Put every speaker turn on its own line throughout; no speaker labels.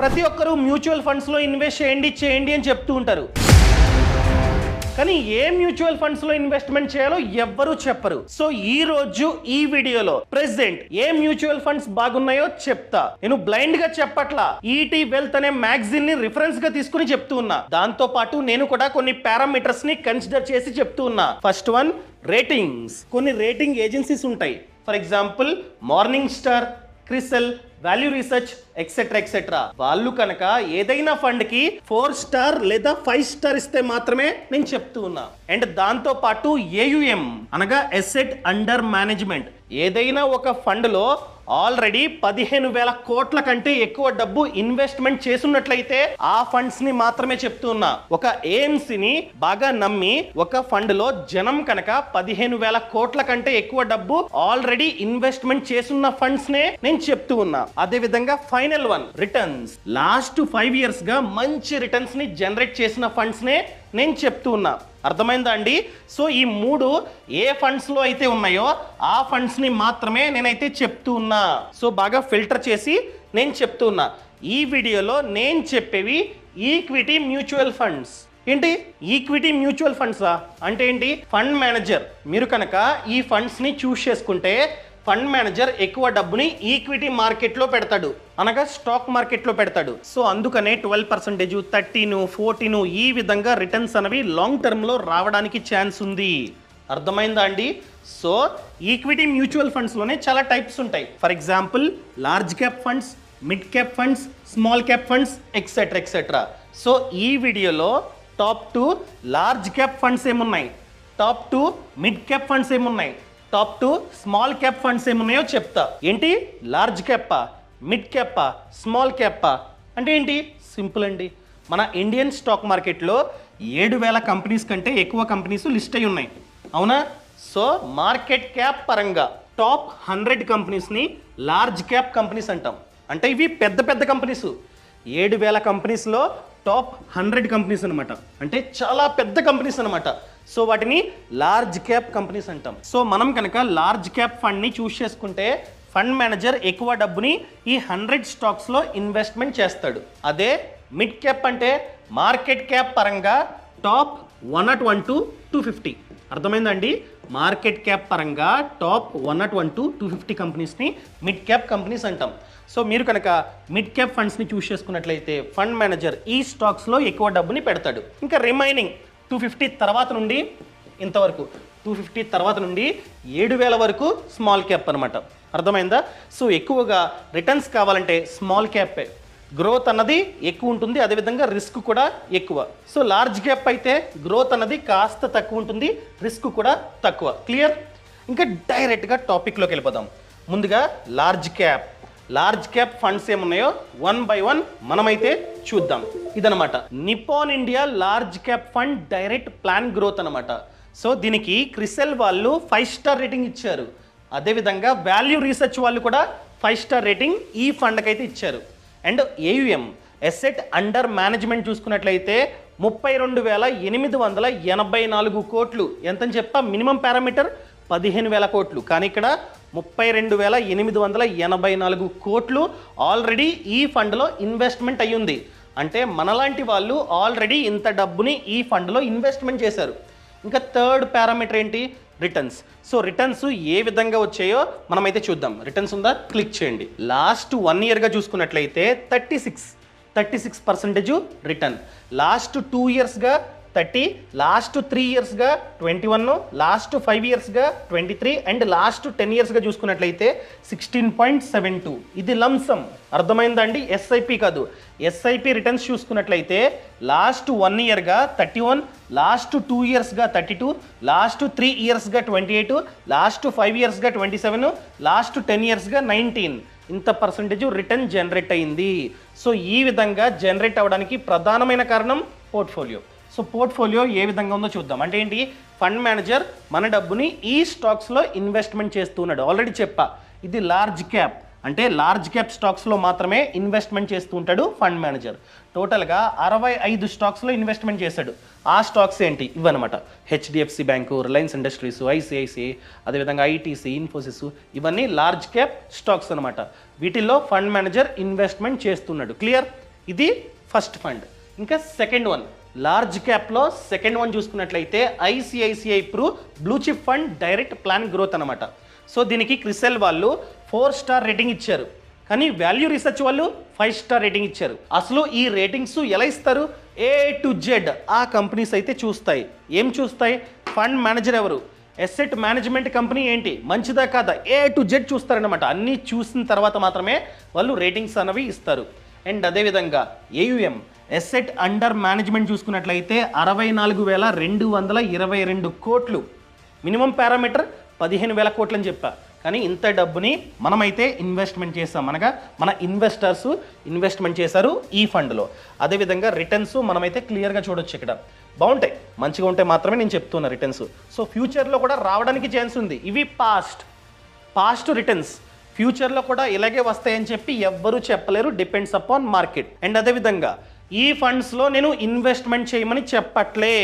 ప్రతి ఒక్కరూ మ్యూచువల్ ఫండ్స్లో ఇన్వెస్ట్ చేయండి అని చెప్తూ ఉంటారు. కానీ ఏ మ్యూచువల్ ఫండ్స్ లో ఇన్వెస్ట్మెంట్ చేయాలో ఎవ్వరూ చెప్పరు. సో ఈ రోజు ఈ వీడియోలో ప్రెసెంట్ ఏ మ్యూచువల్ ఫండ్స్ బాగున్నాయో చెప్తా. నేను బ్లైండ్ గా చెప్పట్లా, ఈటీ వెల్త్ అనే మ్యాగజైన్ ని రిఫరెన్స్ గా తీసుకుని చెప్తూ ఉన్నా. దాంతో పాటు నేను కూడా కొన్ని పారామీటర్స్ ని కన్సిడర్ చేసి చెప్తూ ఉన్నా. First one, ratings. కొన్ని రేటింగ్ ఏజెన్సీస్ ఉంటాయి. For example Morningstar, CRISIL, Value Research etcetera. వాళ్ళు కనుక ఏదైనా ఫండ్ కి 4 స్టార్ లేదా 5 స్టార్ ఇస్తే మాత్రమే నేను చెప్తూ ఉన్నా. అండ్ దాంతో పాటు ఏయుఎం అనగా అసెట్ అండర్ మేనేజ్మెంట్. ఏదైనా ఒక ఫండ్ లో ఆల్రెడీ 15,000 కోట్ల కంటే ఎక్కువ డబ్బు ఇన్వెస్ట్మెంట్ చేసున్నట్లయితే ఆ ఫండ్స్ ని మాత్రమే చెప్తున్నా. ఒక ఏఎంసీని బాగా నమ్మి ఒక ఫండ్ లో జనం కనుక 15,000 కోట్ల కంటే ఎక్కువ డబ్బు ఆల్రెడీ ఇన్వెస్ట్మెంట్ చేసున్న ఫండ్స్ నే నేను చెప్తూ ఉన్నా. అదే విధంగా final one, returns. Last 5 years గా మంచి రిటర్న్స్ ని జనరేట్ చేసిన ఫండ్స్ నే నేను చెప్తూ ఉన్నా. అర్థమైందా అండి? సో ఈ 3 ఏ ఫండ్స్ లో అయితే ఉన్నాయో ఆ ఫండ్స్ ని మాత్రమే నేనైతే చెప్తూ ఉన్నా. సో బాగా ఫిల్టర్ చేసి నేను చెప్తూ ఉన్నా. ఈ వీడియోలో నేను చెప్పేవి ఈక్విటీ మ్యూచువల్ ఫండ్స్. ఏంటి ఈక్విటీ మ్యూచువల్ ఫండ్సా అంటే ఏంటి? ఫండ్ మేనేజర్ మీరు కనుక ఈ ఫండ్స్ ని చూస్ చేసుకుంటే ఫండ్ మేనేజర్ ఎక్కువ డబ్బుని ఈక్విటీ మార్కెట్లో పెడతాడు, అనగా స్టాక్ మార్కెట్లో పెడతాడు. సో అందుకనే 12%, 13, 14 ఈ విధంగా రిటర్న్స్ అనేవి లాంగ్ టర్మ్లో రావడానికి ఛాన్స్ ఉంది. అర్థమైందా అండి? సో ఈక్విటీ మ్యూచువల్ ఫండ్స్లోనే చాలా టైప్స్ ఉంటాయి. For example large cap funds, mid cap funds, small cap funds etcetera. So ఈ వీడియోలో టాప్ 2 లార్జ్ క్యాప్ ఫండ్స్ ఏమున్నాయి, టాప్ 2 మిడ్ క్యాప్ ఫండ్స్ ఏమున్నాయి, టాప్ 2 స్మాల్ క్యాప్ ఫండ్స్ ఏమున్నాయో చెప్తా. ఏంటి లార్జ్ క్యాపా, మిడ్ క్యాపా, స్మాల్ క్యాపా అంటే ఏంటి? సింపుల్ అండి. మన ఇండియన్ స్టాక్ మార్కెట్లో 7,000 కంపెనీస్ కంటే ఎక్కువ కంపెనీస్ లిస్ట్ అయి ఉన్నాయి, అవునా? సో మార్కెట్ క్యాప్ పరంగా టాప్ 100 కంపెనీస్ని లార్జ్ క్యాప్ కంపెనీస్ అంటాం. అంటే ఇవి పెద్ద పెద్ద కంపెనీస్. 7,000 కంపెనీస్లో టాప్ 100 కంపెనీస్ అనమాట, అంటే చాలా పెద్ద కంపెనీస్ అనమాట. సో వాటిని లార్జ్ క్యాప్ కంపెనీస్ అంటాం. సో మనం కనుక లార్జ్ క్యాప్ ఫండ్ని చూస్ చేసుకుంటే ఫండ్ మేనేజర్ ఎక్కువ డబ్బుని ఈ 100 స్టాక్స్లో ఇన్వెస్ట్మెంట్ చేస్తాడు. అదే మిడ్ క్యాప్ అంటే మార్కెట్ క్యాప్ పరంగా టాప్ 101 to 250. అర్థమైందండి? మార్కెట్ క్యాప్ పరంగా టాప్ 101 to 250 కంపెనీస్ని మిడ్ క్యాప్ కంపెనీస్ అంటాం. సో మీరు కనుక మిడ్ క్యాప్ ఫండ్స్ని చూస్ చేసుకున్నట్లయితే ఫండ్ మేనేజర్ ఈ స్టాక్స్లో ఎక్కువ డబ్బుని పెడతాడు. ఇంకా రిమైనింగ్ 250 తర్వాత నుండి ఇంతవరకు 250 తర్వాత నుండి 7,000 వరకు స్మాల్ క్యాప్ అనమాట. అర్థమైందా? సో ఎక్కువగా రిటర్న్స్ కావాలంటే స్మాల్ క్యాపే. గ్రోత్ అన్నది ఎక్కువ ఉంటుంది, అదేవిధంగా రిస్క్ కూడా ఎక్కువ. సో లార్జ్ క్యాప్ అయితే గ్రోత్ అన్నది కాస్త తక్కువ ఉంటుంది, రిస్క్ కూడా తక్కువ. క్లియర్? ఇంకా డైరెక్ట్గా టాపిక్లోకి వెళ్ళిపోదాం. ముందుగా లార్జ్ క్యాప్ ఫండ్స్ ఏమున్నాయో 1 by 1 మనమైతే చూద్దాం. ఇదనమాట Nippon India large cap fund direct plan growth అనమాట. సో దీనికి క్రిసెల్ వాళ్ళు 5 స్టార్ రేటింగ్ ఇచ్చారు. అదేవిధంగా వాల్యూ రీసెర్చ్ వాళ్ళు కూడా 5 స్టార్ రేటింగ్ ఈ ఫండ్కి అయితే ఇచ్చారు. And AUM asset under management చూసుకున్నట్లయితే 32,884 కోట్లు. ఎంతని చెప్పా? మినిమం పారామీటర్ 15,000 కోట్లు. కానీ ఇక్కడ 32,884 కోట్లు ఆల్రెడీ ఈ ఫండ్లో ఇన్వెస్ట్మెంట్ అయ్యింది. అంటే మనలాంటి వాళ్ళు ఆల్రెడీ ఇంత డబ్బుని ఈ ఫండ్లో ఇన్వెస్ట్మెంట్ చేశారు. ఇంకా థర్డ్ పారామీటర్ ఏంటి? రిటర్న్స్. సో రిటర్న్స్ ఏ విధంగా వచ్చాయో మనమైతే చూద్దాం. రిటర్న్స్ ఉందా? క్లిక్ చేయండి. లాస్ట్ 1 ఇయర్గా చూసుకున్నట్లయితే 36% రిటర్న్. లాస్ట్ 2 ఇయర్స్గా 30, లాస్ట్ 3 ఇయర్స్గా 21, లాస్ట్ 5 ఇయర్స్గా 23 అండ్ లాస్ట్ 10 ఇయర్స్గా చూసుకున్నట్లయితే 16.72. ఇది లంసమ్. అర్థమైందండి? ఎస్ఐపి కాదు. ఎస్ఐపి రిటర్న్స్ చూసుకున్నట్లయితే లాస్ట్ 1 ఇయర్గా 31, లాస్ట్ 2 ఇయర్స్గా 32, లాస్ట్ 3 ఇయర్స్గా 28, లాస్ట్ 5 ఇయర్స్గా 27, లాస్ట్ 10 ఇయర్స్గా 19. ఇంత పర్సంటేజ్ రిటర్న్ జనరేట్ అయింది. సో ఈ విధంగా జనరేట్ అవ్వడానికి ప్రధానమైన కారణం పోర్ట్ఫోలియో. సో పోర్ట్ఫోలియో ఏ విధంగా ఉందో చూద్దాం. అంటే ఏంటి? ఫండ్ మేనేజర్ మన డబ్బుని ఈ స్టాక్స్లో ఇన్వెస్ట్మెంట్ చేస్తున్నాడు. ఆల్రెడీ చెప్పా, ఇది లార్జ్ క్యాప్. అంటే లార్జ్ క్యాప్ స్టాక్స్లో మాత్రమే ఇన్వెస్ట్మెంట్ చేస్తూ ఉంటాడు ఫండ్ మేనేజర్. టోటల్గా 65 స్టాక్స్లో ఇన్వెస్ట్మెంట్ చేశాడు. ఆ స్టాక్స్ ఏంటి? ఇవన్నమాట. HDFC bank, Reliance Industries, ICICI, అదేవిధంగా ఐటీసీ, ఇన్ఫోసిస్, ఇవన్నీ లార్జ్ క్యాప్ స్టాక్స్ అనమాట. వీటిల్లో ఫండ్ మేనేజర్ ఇన్వెస్ట్మెంట్ చేస్తున్నాడు. క్లియర్? ఇది ఫస్ట్ ఫండ్. ఇంకా సెకండ్ వన్ లార్జ్ క్యాప్లో సెకండ్ వన్ చూసుకున్నట్లయితే ICICI Pru Blue Chip fund direct plan growth అనమాట. సో దీనికి క్రిసెల్ వాళ్ళు 4 స్టార్ రేటింగ్ ఇచ్చారు, కానీ వాల్యూ రీసెర్చ్ వాళ్ళు 5 స్టార్ రేటింగ్ ఇచ్చారు. అసలు ఈ రేటింగ్స్ ఎలా ఇస్తారు? A to Z ఆ కంపెనీస్ అయితే చూస్తాయి. ఏం చూస్తాయి? ఫండ్ మేనేజర్ ఎవరు, అసెట్ మేనేజ్మెంట్ కంపెనీ ఏంటి, మంచిదా కాదా, A to Z చూస్తారనమాట. అన్నీ చూసిన తర్వాత మాత్రమే వాళ్ళు రేటింగ్స్ అనేవి ఇస్తారు. అండ్ అదేవిధంగా AUM అసెట్ అండర్ మేనేజ్మెంట్ చూసుకున్నట్లయితే 64,222 కోట్లు. మినిమం పారామీటర్ 15,000 కోట్లు అని చెప్పా, కానీ ఇంత డబ్బుని మనమైతే ఇన్వెస్ట్మెంట్ చేస్తాం, అనగా మన ఇన్వెస్టర్స్ ఇన్వెస్ట్మెంట్ చేశారు ఈ ఫండ్లో. అదేవిధంగా రిటర్న్స్ మనమైతే క్లియర్గా చూడొచ్చు. ఇక్కడ బాగుంటాయి, మంచిగా ఉంటే మాత్రమే నేను చెప్తున్నా రిటర్న్స్. సో ఫ్యూచర్లో కూడా రావడానికి ఛాన్స్ ఉంది. ఇవి పాస్ట్ రిటర్న్స్, ఫ్యూచర్లో కూడా ఇలాగే వస్తాయని చెప్పి ఎవ్వరూ చెప్పలేరు, డిపెండ్స్ అపాన్ మార్కెట్. అండ్ అదేవిధంగా ఈ ఫండ్స్లో నేను ఇన్వెస్ట్మెంట్ చేయమని చెప్పట్లే,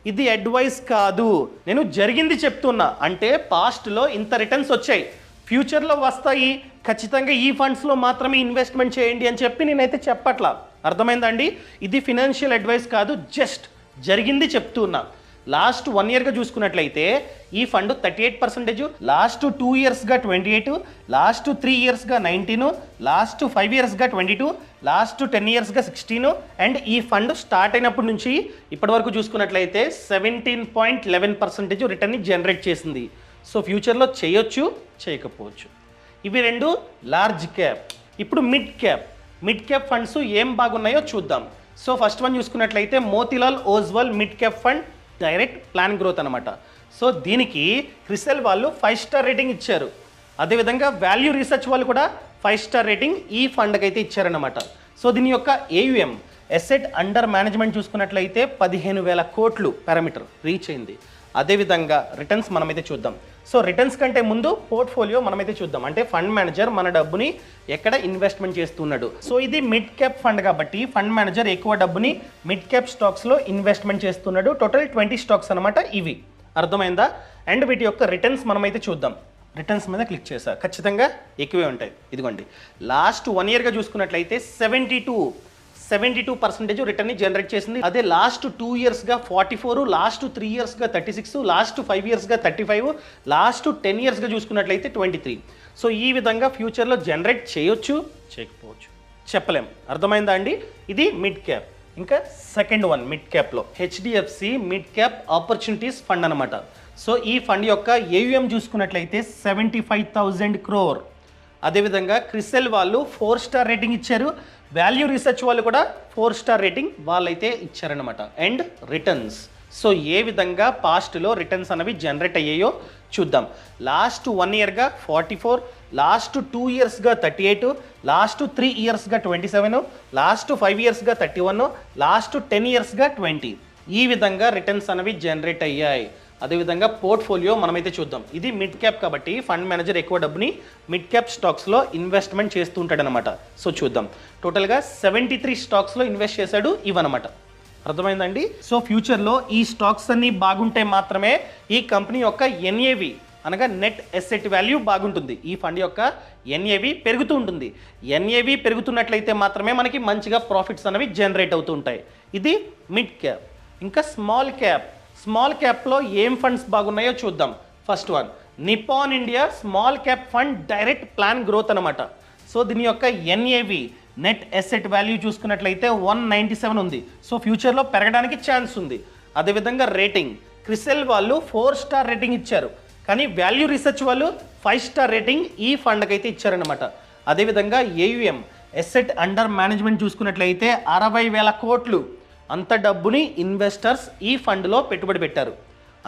ఇది అడ్వైస్ కాదు, నేను జరిగింది చెప్తున్నా. అంటే పాస్ట్లో ఇంత రిటర్న్స్ వచ్చాయి, ఫ్యూచర్లో వస్తాయి, ఖచ్చితంగా ఈ ఫండ్స్లో మాత్రమే ఇన్వెస్ట్మెంట్ చేయండి అని చెప్పి నేనైతే చెప్పట్లా. అర్థమైందా అండి? ఇది ఫినాన్షియల్ అడ్వైస్ కాదు, జస్ట్ జరిగింది చెప్తున్నా. లాస్ట్ 1 ఇయర్గా చూసుకున్నట్లయితే ఈ ఫండ్ 38%, లాస్ట్ 2 ఇయర్స్గా 28, లాస్ట్ 3 ఇయర్స్గా 19, లాస్ట్ 5 ఇయర్స్గా 22, లాస్ట్ 10 ఇయర్స్గా 16. అండ్ ఈ ఫండ్ స్టార్ట్ అయినప్పటి నుంచి ఇప్పటి వరకు చూసుకున్నట్లయితే 17.11% రిటర్న్ని జనరేట్ చేసింది. సో ఫ్యూచర్లో చేయొచ్చు, చేయకపోవచ్చు. ఇవి 2 లార్జ్ క్యాప్. ఇప్పుడు మిడ్ క్యాప్ ఫండ్స్ ఏం బాగున్నాయో చూద్దాం. సో ఫస్ట్ వన్ చూసుకున్నట్లయితే Motilal Oswal mid cap fund direct plan growth అనమాట. సో దీనికి క్రిసెల్ వాళ్ళు 5 స్టార్ రేటింగ్ ఇచ్చారు. అదేవిధంగా వాల్యూ రీసెర్చ్ వాళ్ళు కూడా 5 స్టార్ రేటింగ్ ఈ ఫండ్కి అయితే ఇచ్చారనమాట. సో దీని యొక్క AUM అసెట్ అండర్ మేనేజ్మెంట్ చూసుకున్నట్లయితే 15,000 కోట్లు పారామీటర్ రీచ్ అయింది. అదేవిధంగా రిటర్న్స్ మనమైతే చూద్దాం. సో రిటర్న్స్ కంటే ముందు పోర్ట్ఫోలియో మనమైతే చూద్దాం. అంటే ఫండ్ మేనేజర్ మన డబ్బుని ఎక్కడ ఇన్వెస్ట్మెంట్ చేస్తున్నాడు. సో ఇది మిడ్ క్యాప్ ఫండ్ కాబట్టి ఫండ్ మేనేజర్ ఎక్కువ డబ్బుని మిడ్ క్యాప్ స్టాక్స్లో ఇన్వెస్ట్మెంట్ చేస్తున్నాడు. టోటల్ 20 స్టాక్స్ అనమాట ఇవి. అర్థమైందా? అండ్ వీటి యొక్క రిటర్న్స్ మనమైతే చూద్దాం. రిటర్న్స్ మీద క్లిక్ చేసా, ఖచ్చితంగా ఎక్కువే ఉంటాయి. ఇదిగోండి, లాస్ట్ 1 ఇయర్గా చూసుకున్నట్లయితే 72% రిటర్న్ని జనరేట్ చేసింది. అదే లాస్ట్ 2 ఇయర్స్గా 44, లాస్ట్ 3 ఇయర్స్గా 36, లాస్ట్ 5 ఇయర్స్గా 35, లాస్ట్ 10 ఇయర్స్గా చూసుకున్నట్లయితే 23. సో ఈ విధంగా ఫ్యూచర్లో జనరేట్ చేయొచ్చు, చేయకపోవచ్చు, చెప్పలేం. అర్థమైందా అండి? ఇది మిడ్ క్యాప్. ఇంకా సెకండ్ వన్ మిడ్ క్యాప్లో HDFC mid cap opportunities fund అనమాట. సో ఈ ఫండ్ యొక్క AUM చూసుకున్నట్లయితే 75,000 crore. అదేవిధంగా క్రిసెల్ వాళ్ళు 4 స్టార్ రేటింగ్ ఇచ్చారు, వాల్యూ రీసెర్చ్ వాళ్ళు కూడా 4 స్టార్ రేటింగ్ వాళ్ళైతే ఇచ్చారనమాట. అండ్ రిటర్న్స్, సో ఏ విధంగా పాస్ట్లో రిటర్న్స్ అనేవి జనరేట్ అయ్యాయో చూద్దాం. లాస్ట్ 1 ఇయర్గా 44, లాస్ట్ 2 ఇయర్స్గా 38, లాస్ట్ 3 ఇయర్స్గా 27, లాస్ట్ 5 ఇయర్స్గా 31, లాస్ట్ 10 ఇయర్స్గా 20. ఈ విధంగా రిటర్న్స్ అనేవి జనరేట్ అయ్యాయి. అదేవిధంగా పోర్ట్ఫోలియో మనమైతే చూద్దాం. ఇది మిడ్ క్యాప్ కాబట్టి ఫండ్ మేనేజర్ ఎక్కువ డబ్బుని మిడ్ క్యాప్ స్టాక్స్లో ఇన్వెస్ట్మెంట్ చేస్తూ ఉంటాడనమాట. సో చూద్దాం, టోటల్గా 73 స్టాక్స్లో ఇన్వెస్ట్ చేశాడు ఇవన్నమాట. అర్థమైందండి? సో ఫ్యూచర్లో ఈ స్టాక్స్ అన్నీ బాగుంటే మాత్రమే ఈ కంపెనీ యొక్క NAV అనగా నెట్ అసెట్ వాల్యూ బాగుంటుంది. ఈ ఫండ్ యొక్క NAV పెరుగుతూ ఉంటుంది. NAV పెరుగుతున్నట్లయితే మాత్రమే మనకి మంచిగా ప్రాఫిట్స్ అనేవి జనరేట్ అవుతూ ఉంటాయి. ఇది మిడ్ క్యాప్. ఇంకా స్మాల్ క్యాప్లో ఏం ఫండ్స్ బాగున్నాయో చూద్దాం. First one Nippon India small cap fund direct plan growth అనమాట. సో దీని యొక్క NAV నెట్ అసెట్ వాల్యూ చూసుకున్నట్లయితే 197 ఉంది. సో ఫ్యూచర్లో పెరగడానికి ఛాన్స్ ఉంది. అదేవిధంగా రేటింగ్ క్రిసెల్ వాళ్ళు 4 స్టార్ రేటింగ్ ఇచ్చారు, కానీ వాల్యూ రీసెర్చ్ వాళ్ళు 5 స్టార్ రేటింగ్ ఈ ఫండ్కి అయితే ఇచ్చారనమాట. అదేవిధంగా AUM అసెట్ అండర్ మేనేజ్మెంట్ చూసుకున్నట్లయితే 60,000 కోట్లు. అంత డబ్బుని ఇన్వెస్టర్స్ ఈ ఫండ్లో పెట్టుబడి పెట్టారు.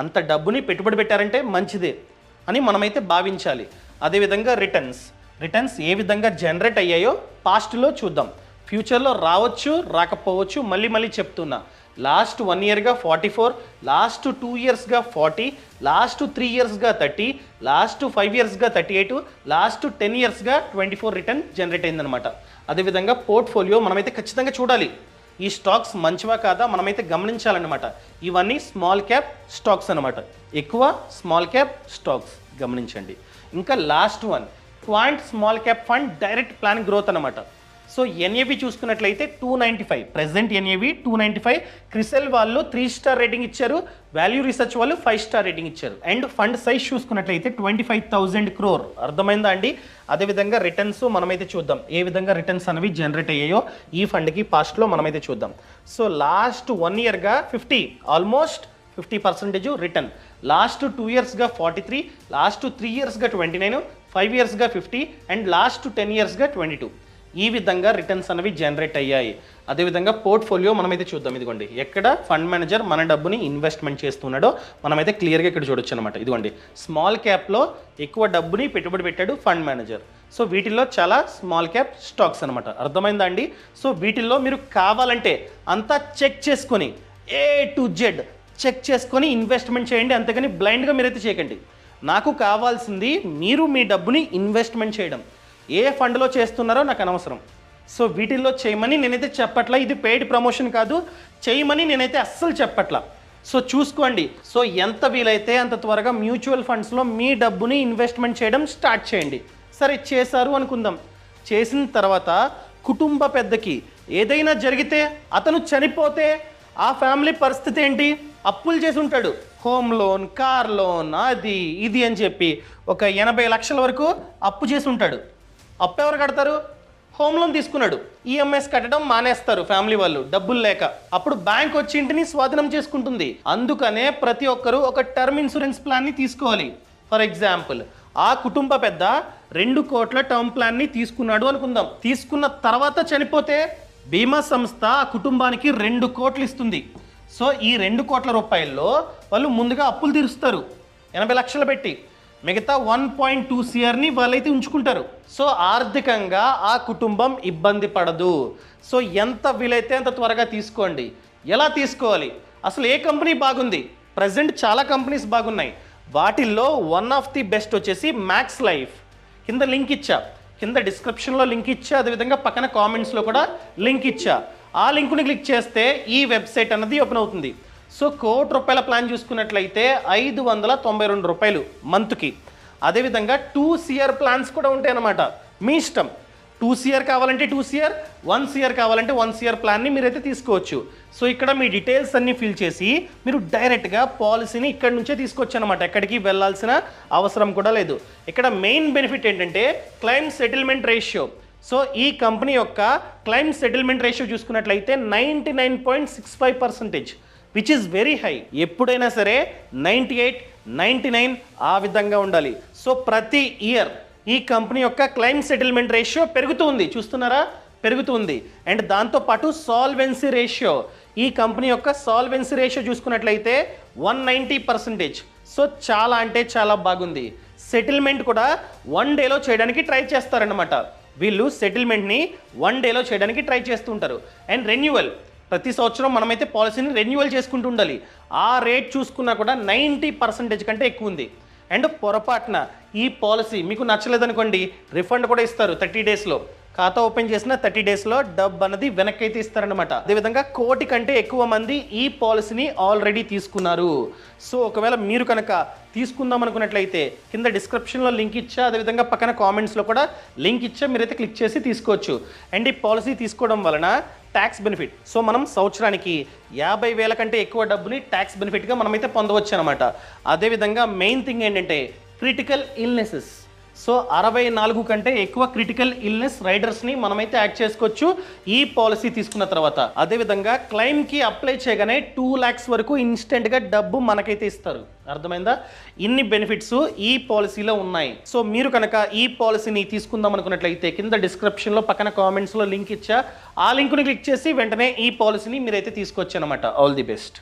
అంత డబ్బుని పెట్టుబడి పెట్టారంటే మంచిదే అని మనమైతే భావించాలి. అదేవిధంగా రిటర్న్స్ ఏ విధంగా జనరేట్ అయ్యాయో పాస్ట్లో చూద్దాం. ఫ్యూచర్లో రావచ్చు, రాకపోవచ్చు, మళ్ళీ చెప్తున్నా. లాస్ట్ 1 ఇయర్గా 44, లాస్ట్ 2 ఇయర్స్గా 40, లాస్ట్ 3 ఇయర్స్గా 30, లాస్ట్ 5 ఇయర్స్గా 38, లాస్ట్ 10 ఇయర్స్గా 24 రిటర్న్ జనరేట్ అయిందనమాట. అదేవిధంగా పోర్ట్ఫోలియో మనమైతే ఖచ్చితంగా చూడాలి. ఈ స్టాక్స్ మంచివా కాదా మనమైతే గమనించాలన్నమాట. ఇవన్నీ స్మాల్ క్యాప్ స్టాక్స్ అనమాట. ఎక్కువ స్మాల్ క్యాప్ స్టాక్స్ గమనించండి. ఇంకా last one quant small cap fund direct plan growth అనమాట. సో ఎన్ఏవి చూసుకున్నట్లయితే 295, ప్రెసెంట్ ఎన్ఏవి 295. క్రిసెల్ వాళ్ళు 3 స్టార్ రేటింగ్ ఇచ్చారు, వాల్యూ రీసెర్చ్ వాళ్ళు 5 స్టార్ రేటింగ్ ఇచ్చారు. అండ్ ఫండ్ సైజ్ చూసుకున్నట్లయితే 25,000 crore. అర్థమైందా అండి? అదేవిధంగా రిటర్న్స్ మనమైతే చూద్దాం, ఏ విధంగా రిటర్న్స్ అనేవి జనరేట్ అయ్యాయో ఈ ఫండ్కి పాస్ట్లో మనమైతే చూద్దాం. So last 1 yearగా 50, almost 50% return. Last 2 yearsగా 43, last 3 yearsగా 29, 5 yearsగా 50 and last 10 yearsగా 22. ఈ విధంగా రిటర్న్స్ అనేవి జనరేట్ అయ్యాయి. అదేవిధంగా పోర్ట్ఫోలియో మనమైతే చూద్దాం. ఇదిగోండి, ఎక్కడ ఫండ్ మేనేజర్ మన డబ్బుని ఇన్వెస్ట్మెంట్ చేస్తున్నాడో మనమైతే క్లియర్గా ఇక్కడ చూడొచ్చు అనమాట. ఇదిగోండి, స్మాల్ క్యాప్లో ఎక్కువ డబ్బుని పెట్టుబడి పెట్టాడు ఫండ్ మేనేజర్. సో వీటిల్లో చాలా స్మాల్ క్యాప్ స్టాక్స్ అనమాట. అర్థమైందా అండి? సో వీటిల్లో మీరు కావాలంటే అంతా చెక్ చేసుకొని A to Z చెక్ చేసుకొని ఇన్వెస్ట్మెంట్ చేయండి, అంతేగాని బ్లైండ్గా మీరైతే చేయకండి. నాకు కావాల్సింది మీరు మీ డబ్బుని ఇన్వెస్ట్మెంట్ చేయడం. ఏ ఫండ్లో చేస్తున్నారో నాకు అనవసరం. సో వీటిల్లో చేయమని నేనైతే చెప్పట్లా, ఇది పెయిడ్ ప్రమోషన్ కాదు, చేయమని నేనైతే అస్సలు చెప్పట్లా. సో చూసుకోండి. సో ఎంత వీలైతే అంత త్వరగా మ్యూచువల్ ఫండ్స్లో మీ డబ్బుని ఇన్వెస్ట్మెంట్ చేయడం స్టార్ట్ చేయండి. సరే చేశారు అనుకుందాం, చేసిన తర్వాత కుటుంబ పెద్దకి ఏదైనా జరిగితే, అతను చనిపోతే ఆ ఫ్యామిలీ పరిస్థితి ఏంటి? అప్పులు చేసి ఉంటాడు, హోమ్ లోన్, కార్ లోన్, అది ఇది అని చెప్పి ఒక 80 లక్షల వరకు అప్పు చేసి ఉంటాడు. అప్పు ఎవరు కడతారు? హోమ్ లోన్ తీసుకున్నాడు, ఈఎంఐస్ కట్టడం మానేస్తారు ఫ్యామిలీ వాళ్ళు డబ్బులు లేక. అప్పుడు బ్యాంక్ వచ్చి ఇంటిని స్వాధీనం చేసుకుంటుంది. అందుకనే ప్రతి ఒక్కరూ ఒక టర్మ్ ఇన్సూరెన్స్ ప్లాన్ని తీసుకోవాలి. ఫర్ ఎగ్జాంపుల్, ఆ కుటుంబ పెద్ద 2 కోట్ల టర్మ్ ప్లాన్ని తీసుకున్నాడు అనుకుందాం. తీసుకున్న తర్వాత చనిపోతే బీమా సంస్థ ఆ కుటుంబానికి 2 కోట్లు ఇస్తుంది. సో ఈ 2 కోట్ల రూపాయల్లో వాళ్ళు ముందుగా అప్పులు తీరుస్తారు 80 లక్షలు పెట్టి, మిగతా 1.2 CRని వాళ్ళైతే ఉంచుకుంటారు. సో ఆర్థికంగా ఆ కుటుంబం ఇబ్బంది పడదు. సో ఎంత వీలైతే అంత త్వరగా తీసుకోండి. ఎలా తీసుకోవాలి? అసలు ఏ కంపెనీ బాగుంది? ప్రజెంట్ చాలా కంపెనీస్ బాగున్నాయి. వాటిల్లో వన్ ఆఫ్ ది బెస్ట్ వచ్చేసి మ్యాక్స్ లైఫ్. కింద లింక్ ఇచ్చా, కింద డిస్క్రిప్షన్లో లింక్ ఇచ్చా, అదేవిధంగా పక్కన కామెంట్స్లో కూడా లింక్ ఇచ్చా. ఆ లింకుని క్లిక్ చేస్తే ఈ వెబ్సైట్ అన్నది ఓపెన్ అవుతుంది. సో ₹1,00,00,000 ప్లాన్ చూసుకున్నట్లయితే ₹592 మంత్కి. అదేవిధంగా 2 CR ప్లాన్స్ కూడా ఉంటాయి అన్నమాట, మీ ఇష్టం. 2 CR కావాలంటే 2 CR, 1 CR కావాలంటే 1 CR ప్లాన్ని మీరైతే తీసుకోవచ్చు. సో ఇక్కడ మీ డీటెయిల్స్ అన్నీ ఫిల్ చేసి మీరు డైరెక్ట్గా పాలసీని ఇక్కడ నుంచే తీసుకోవచ్చు అనమాట, ఎక్కడికి వెళ్ళాల్సిన అవసరం కూడా లేదు. ఇక్కడ మెయిన్ బెనిఫిట్ ఏంటంటే క్లెయిమ్ సెటిల్మెంట్ రేషియో. సో ఈ కంపెనీ యొక్క క్లెయిమ్ సెటిల్మెంట్ రేషియో చూసుకున్నట్లయితే 99.65%, విచ్ ఈస్ వెరీ హై. ఎప్పుడైనా సరే 98, 99 ఆ విధంగా ఉండాలి. సో ప్రతి ఇయర్ ఈ కంపెనీ యొక్క క్లెయిమ్ సెటిల్మెంట్ రేషియో పెరుగుతూ ఉంది, చూస్తున్నారా? పెరుగుతుంది. అండ్ దాంతోపాటు సాల్వెన్సీ రేషియో, ఈ కంపెనీ యొక్క సాల్వెన్సీ రేషియో చూసుకున్నట్లయితే 190%. సో చాలా అంటే చాలా బాగుంది. సెటిల్మెంట్ కూడా 1 డేలో చేయడానికి ట్రై చేస్తారన్నమాట. వీళ్ళు సెటిల్మెంట్ని 1 డేలో చేయడానికి ట్రై చేస్తూ ఉంటారు. అండ్ రెన్యువల్, ప్రతి సంవత్సరం మనమైతే పాలసీని రెన్యువల్ చేసుకుంటూ ఉండాలి. ఆ రేట్ చూసుకున్నా కూడా 90% కంటే ఎక్కువ ఉంది. అండ్ పొరపాటున ఈ పాలసీ మీకు నచ్చలేదనుకోండి, రిఫండ్ కూడా ఇస్తారు 30 డేస్లో. ఖాతా ఓపెన్ చేసిన 30 డేస్లో డబ్బు అన్నది వెనక్కి అయితే ఇస్తారనమాట. అదేవిధంగా 1 కోటి కంటే ఎక్కువ మంది ఈ పాలసీని ఆల్రెడీ తీసుకున్నారు. సో ఒకవేళ మీరు కనుక తీసుకుందాం అనుకున్నట్లయితే కింద డిస్క్రిప్షన్లో లింక్ ఇచ్చా, అదేవిధంగా పక్కన కామెంట్స్లో కూడా లింక్ ఇచ్చా, మీరైతే క్లిక్ చేసి తీసుకోవచ్చు. అండ్ ఈ పాలసీ తీసుకోవడం వలన ట్యాక్స్ బెనిఫిట్, సో మనం సంవత్సరానికి 50,000 కంటే ఎక్కువ డబ్బుని ట్యాక్స్ బెనిఫిట్గా మనమైతే పొందవచ్చు అనమాట. అదేవిధంగా మెయిన్ థింగ్ ఏంటంటే క్రిటికల్ ఇల్నెసెస్. సో 64 కంటే ఎక్కువ క్రిటికల్ ఇల్నెస్ రైడర్స్ని మనమైతే యాడ్ చేసుకోవచ్చు ఈ పాలసీ తీసుకున్న తర్వాత. అదేవిధంగా క్లెయిమ్కి అప్లై చేయగానే 2 lakhs వరకు ఇన్స్టెంట్గా డబ్బు మనకైతే ఇస్తారు. అర్థమైందా? ఇన్ని బెనిఫిట్స్ ఈ పాలసీలో ఉన్నాయి. సో మీరు కనుక ఈ పాలసీని తీసుకుందాం అనుకున్నట్లయితే కింద డిస్క్రిప్షన్లో పక్కన కామెంట్స్లో లింక్ ఇచ్చా, ఆ లింక్ని క్లిక్ చేసి వెంటనే ఈ పాలసీని మీరైతే తీసుకోవచ్చు అనమాట. All the best.